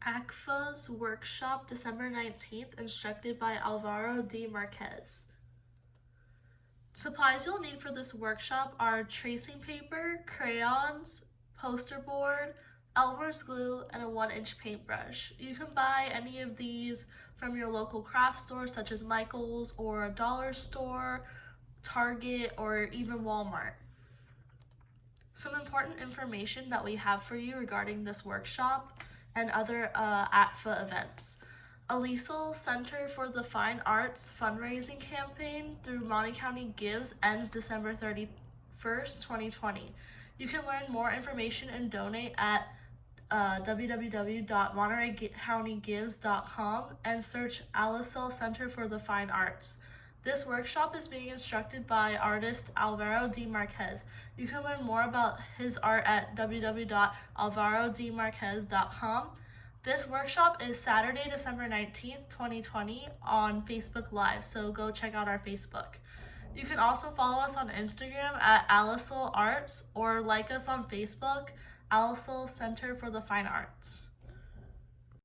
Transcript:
ACFA's workshop, December 19th, instructed by Alvaro D. Marquez. Supplies you'll need for this workshop are tracing paper, crayons, poster board, Elmer's glue, and a 1-inch paintbrush. You can buy any of these from your local craft store such as Michael's or a dollar store, Target, or even Walmart. Some important information that we have for you regarding this workshop and other ACFA events. Alisal Center for the Fine Arts fundraising campaign through Monty County Gives ends December 31st, 2020. You can learn more information and donate at www.montereycountygives.com and search Alisal Center for the Fine Arts. This workshop is being instructed by artist Alvaro D. Marquez. You can learn more about his art at www.alvarodmarquez.com. This workshop is Saturday, December 19th, 2020 on Facebook Live, so go check out our Facebook. You can also follow us on Instagram at Alisal Arts or like us on Facebook, Alisal Center for the Fine Arts.